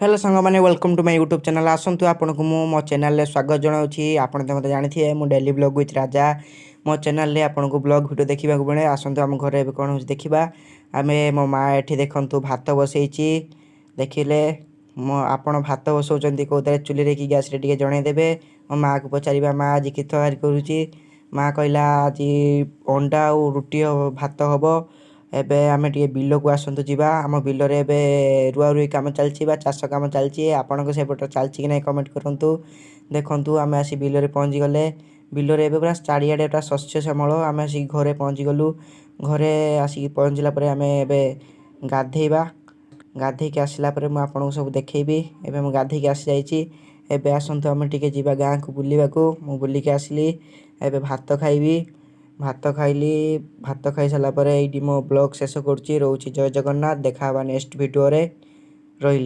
Hello सांग मैंने welcome to my YouTube channel आसतु आपन को मो चैनल रे स्वागत जनाऊँगी। आपन मत जानी मु डेली ब्लॉग विथ राजा मो चैनल रे आपन को ब्लॉग वीडियो देखा मिले। आसतु आम घर कौन हो देखा आम मो माँ ये देखु भात बसई देखिले आपड़ भात बसौं कौन चुली कि गैस टे जनईदेवे। मो माँ को पचार माँ आज कि तैयारी करुच्ची माँ कहला आज अंडा और रुटी भात हम एबे आमे टिके बिल को आसतु जीवा आम बिल रे एबे रुआ रुई काम चलची चाष काम चलची आपन सेपट चलची कि ना कमेंट करूँ। देखु आम आसी बिल रे पहुँची गले बिल रे एबे पूरा चारिआडे पूरा शस्य श्यामल आम आसिक घरे पहुँची गलु। घरे आसिक पहुँचला पर आम एबे गाधेबा गाधेक आसला पर मुझे आपको सब देखी एबे मु गाधेक आसी जाइए। एबे आसतु आम टिके जीवा गाँ को बुलवाको मु बुलिक आसली एबे भात खाइबी भात खाइली भात खाई सारा पर ये मो ब्लॉग शेष करुच्ची रोची जय जगन्नाथ देखा नेक्स्ट वीडियो रे रही।